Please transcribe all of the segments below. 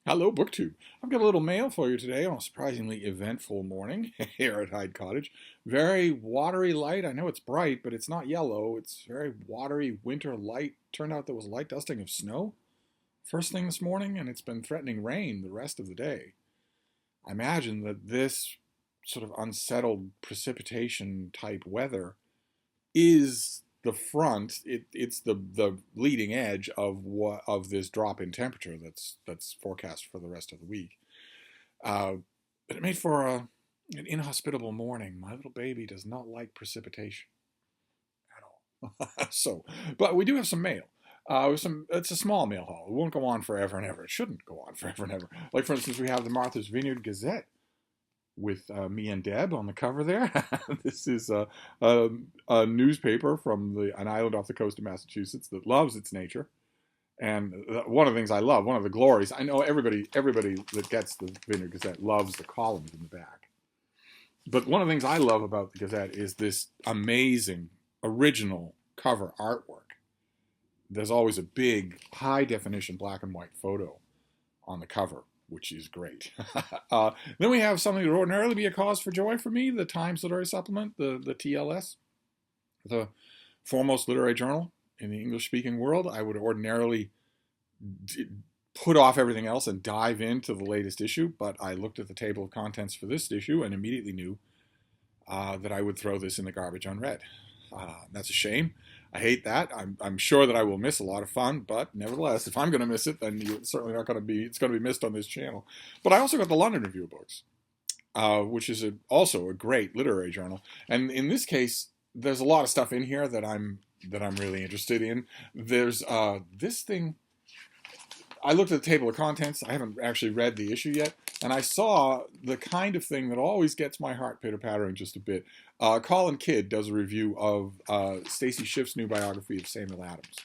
Hello, BookTube. I've got a little mail for you today on a surprisingly eventful morning here at Hyde Cottage. Very watery light. I know it's bright, but it's not yellow. It's very watery winter light. Turned out there was a light dusting of snow first thing this morning, and it's been threatening rain the rest of the day. I imagine that this sort of unsettled precipitation type weather is the front. It's the leading edge of this drop in temperature that's forecast for the rest of the week. But it made for an inhospitable morning. My little baby does not like precipitation at all. But we do have some mail. It's a small mail haul. It won't go on forever and ever. It shouldn't go on forever and ever. Like, for instance, we have the Martha's Vineyard Gazette with me and Deb on the cover there. This is a newspaper from an island off the coast of Massachusetts that loves its nature. And one of the things I love, one of the glories, I know everybody that gets the Vineyard Gazette loves the columns in the back. But one of the things I love about the Gazette is this amazing, original cover artwork. There's always a big, high-definition black and white photo on the cover, which is great. Then we have something that would ordinarily be a cause for joy for me, the Times Literary Supplement, the TLS, the foremost literary journal in the English-speaking world. I would ordinarily put off everything else and dive into the latest issue, but I looked at the table of contents for this issue and immediately knew that I would throw this in the garbage unread. That's a shame. I hate that. I'm sure that I will miss a lot of fun, but nevertheless, if I'm going to miss it, then it's certainly not going to be. It's going to be missed on this channel. But I also got the London Review of Books, which is also a great literary journal. And in this case, there's a lot of stuff in here that I'm really interested in. There's this thing. I looked at the table of contents. I haven't actually read the issue yet, and I saw the kind of thing that always gets my heart pitter-pattering just a bit. Colin Kidd does a review of Stacy Schiff's new biography of Samuel Adams.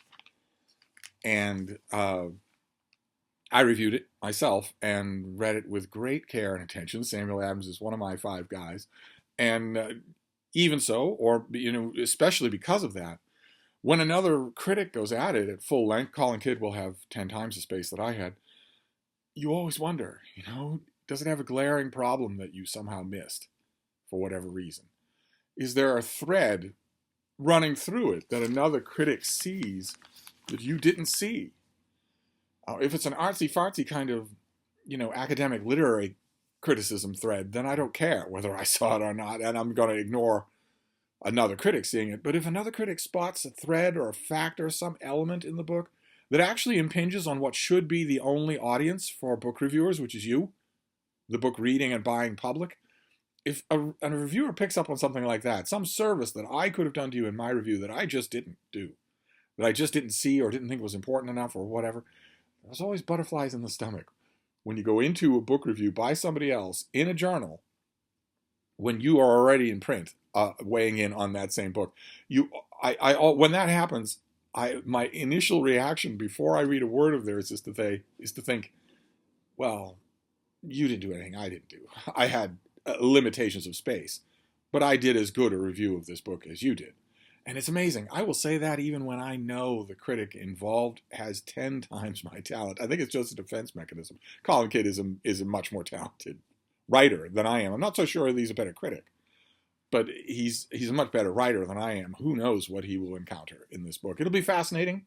And I reviewed it myself and read it with great care and attention. Samuel Adams is one of my 5 guys. And even so, or especially because of that, when another critic goes at it at full length, Colin Kidd will have 10 times the space that I had. You always wonder, does it have a glaring problem that you somehow missed for whatever reason? Is there a thread running through it that another critic sees that you didn't see? If it's an artsy-fartsy kind of, academic literary criticism thread, then I don't care whether I saw it or not, and I'm going to ignore another critic seeing it. But if another critic spots a thread or a fact or some element in the book that actually impinges on what should be the only audience for book reviewers, which is you, the book reading and buying public, if a reviewer picks up on something like that, some service that I could have done to you in my review that I just didn't do, that I just didn't see or didn't think was important enough or whatever, there's always butterflies in the stomach when you go into a book review by somebody else in a journal when you are already in print, weighing in on that same book. When that happens, my initial reaction before I read a word of theirs is to think, well, you didn't do anything I didn't do. I had limitations of space, but I did as good a review of this book as you did. And it's amazing. I will say that even when I know the critic involved has 10 times my talent. I think it's just a defense mechanism. Colin Kidd is a much more talented writer than I am. I'm not so sure that he's a better critic, but he's a much better writer than I am. Who knows what he will encounter in this book. It'll be fascinating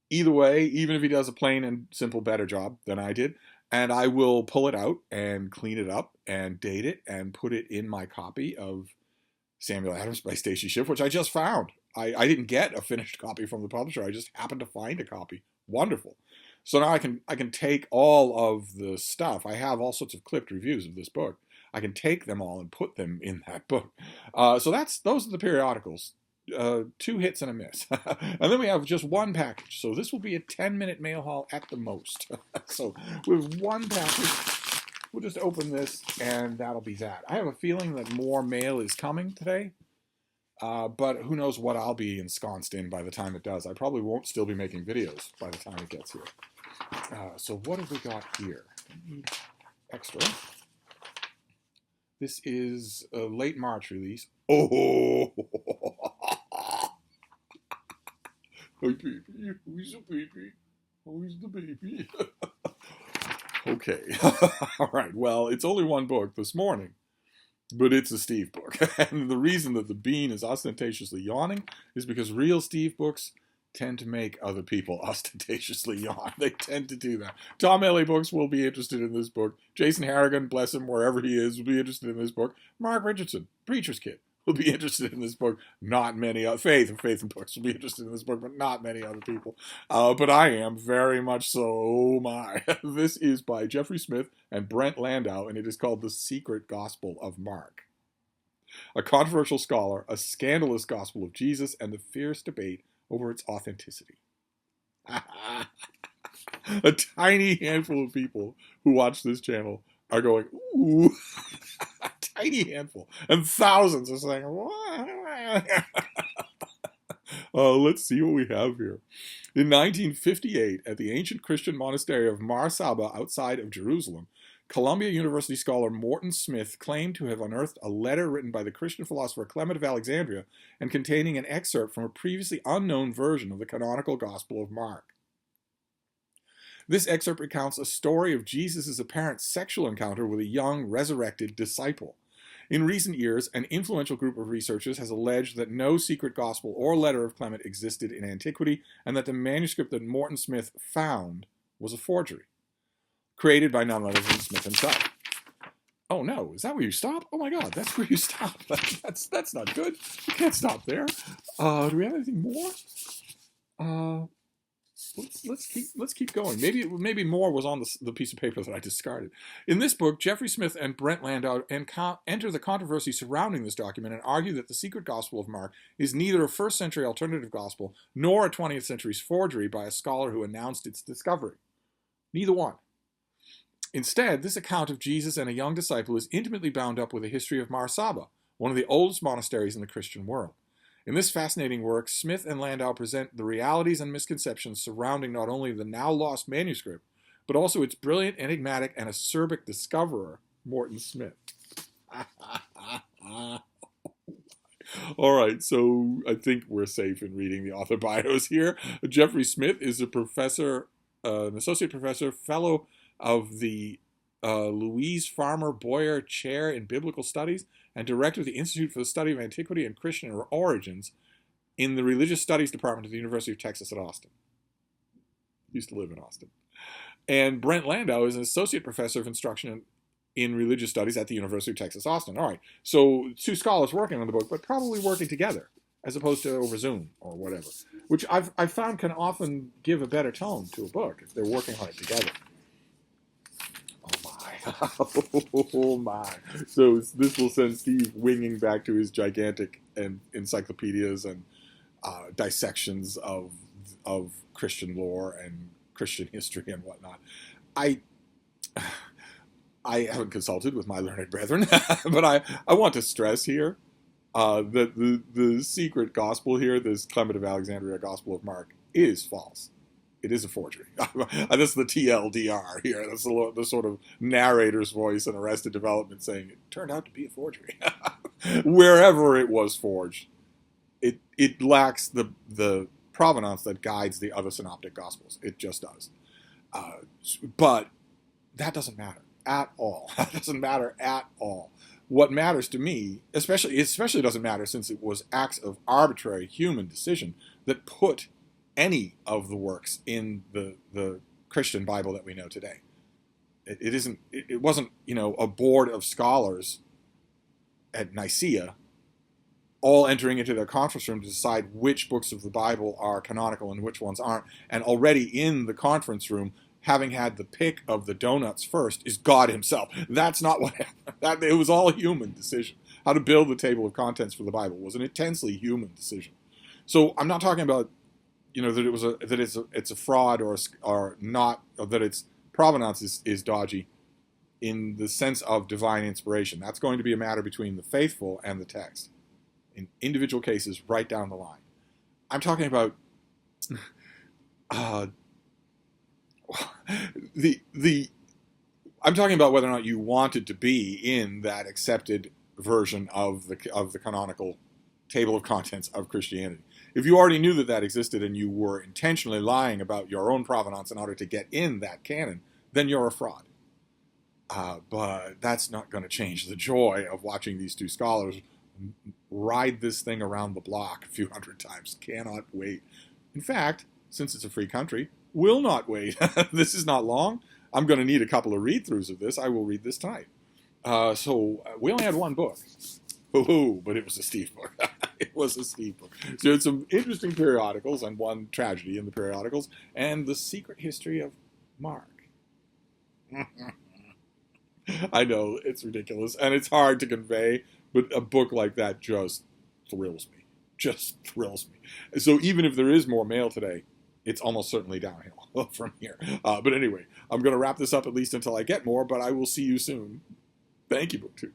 either way, even if he does a plain and simple better job than I did. And I will pull it out and clean it up and date it and put it in my copy of Samuel Adams by Stacy Schiff, which I just found. I didn't get a finished copy from the publisher. I just happened to find a copy. Wonderful. So now I can take all of the stuff. I have all sorts of clipped reviews of this book. I can take them all and put them in that book. So those are the periodicals. 2 hits and a miss. And then we have just one package. So this will be a 10-minute mail haul at the most. So with one package, we'll just open this and that'll be that. I have a feeling that more mail is coming today. But who knows what I'll be ensconced in by the time it does. I probably won't still be making videos by the time it gets here. So what have we got here? Extra. This is a late March release. Oh! Hi, baby. Who's the baby? Who's the baby? Okay. All right. Well, it's only one book this morning, but it's a Steve book. And the reason that the bean is ostentatiously yawning is because real Steve books tend to make other people ostentatiously yawn. They tend to do that. Tom Ellie Books will be interested in this book. Jason Harrigan, bless him, wherever he is, will be interested in this book. Mark Richardson, Preacher's Kid, will be interested in this book. Not many other, Faith and Books will be interested in this book, but not many other people. But I am very much so. Oh my. This is by Jeffrey Smith and Brent Landau, and it is called The Secret Gospel of Mark. A controversial scholar, a scandalous gospel of Jesus, and the fierce debate over its authenticity. A tiny handful of people who watch this channel are going, ooh, a tiny handful. And thousands are saying, what? Let's see what we have here. In 1958, at the ancient Christian monastery of Mar Saba outside of Jerusalem, Columbia University scholar Morton Smith claimed to have unearthed a letter written by the Christian philosopher Clement of Alexandria and containing an excerpt from a previously unknown version of the canonical Gospel of Mark. This excerpt recounts a story of Jesus' apparent sexual encounter with a young, resurrected disciple. In recent years, an influential group of researchers has alleged that no secret gospel or letter of Clement existed in antiquity and that the manuscript that Morton Smith found was a forgery, created by none other than Smith himself. Oh no, is that where you stop? Oh my god, that's where you stop. That's not good. You can't stop there. Do we have anything more? Let's keep going. Maybe more was on the piece of paper that I discarded. In this book, Jeffrey Smith and Brent Landau enter the controversy surrounding this document and argue that the secret gospel of Mark is neither a first century alternative gospel nor a 20th century forgery by a scholar who announced its discovery. Neither one. Instead, this account of Jesus and a young disciple is intimately bound up with the history of Mar Saba, one of the oldest monasteries in the Christian world. In this fascinating work, Smith and Landau present the realities and misconceptions surrounding not only the now lost manuscript, but also its brilliant, enigmatic, and acerbic discoverer, Morton Smith. All right, so I think we're safe in reading the author bios here. Jeffrey Smith is a professor, an associate professor, fellow of the Louise Farmer Boyer Chair in Biblical Studies and director of the Institute for the Study of Antiquity and Christian Origins in the Religious Studies Department of the University of Texas at Austin. Used to live in Austin. And Brent Landau is an associate professor of instruction in religious studies at the University of Texas, Austin. All right, so two scholars working on the book, but probably working together as opposed to over Zoom or whatever, which I've found can often give a better tone to a book if they're working on it together. Oh my. So this will send Steve winging back to his gigantic encyclopedias and dissections of Christian lore and Christian history and whatnot. I haven't consulted with my learned brethren, but I want to stress here that the secret gospel here, this Clement of Alexandria Gospel of Mark, is false. It is a forgery. That's the TLDR here. That's the sort of narrator's voice in Arrested Development saying it turned out to be a forgery. Wherever it was forged, it lacks the provenance that guides the other synoptic gospels. It just does. But that doesn't matter at all. That doesn't matter at all. What matters to me, especially doesn't matter since it was acts of arbitrary human decision that put any of the works in the Christian Bible that we know today. It wasn't, a board of scholars at Nicaea all entering into their conference room to decide which books of the Bible are canonical and which ones aren't. And already in the conference room, having had the pick of the donuts first, is God himself. That's not what happened. It was all a human decision. How to build the table of contents for the Bible was an intensely human decision. So I'm not talking about that it's a fraud or not, or that its provenance is dodgy in the sense of divine inspiration. That's going to be a matter between the faithful and the text in individual cases right down the line. I'm talking about I'm talking about whether or not you wanted to be in that accepted version of the canonical table of contents of Christianity. If you already knew that existed and you were intentionally lying about your own provenance in order to get in that canon, then you're a fraud. But that's not going to change the joy of watching these two scholars ride this thing around the block a few hundred times. Cannot wait. In fact, since it's a free country, will not wait. This is not long. I'm going to need a couple of read-throughs of this. I will read this tonight. So we only had one book. Oh, but it was a Steve book. It was a Steve book. So it's some interesting periodicals and one tragedy in the periodicals and the secret history of Mark. I know, it's ridiculous and it's hard to convey, but a book like that just thrills me. Just thrills me. So even if there is more mail today, it's almost certainly downhill from here. But anyway, I'm going to wrap this up at least until I get more, but I will see you soon. Thank you, BookTube.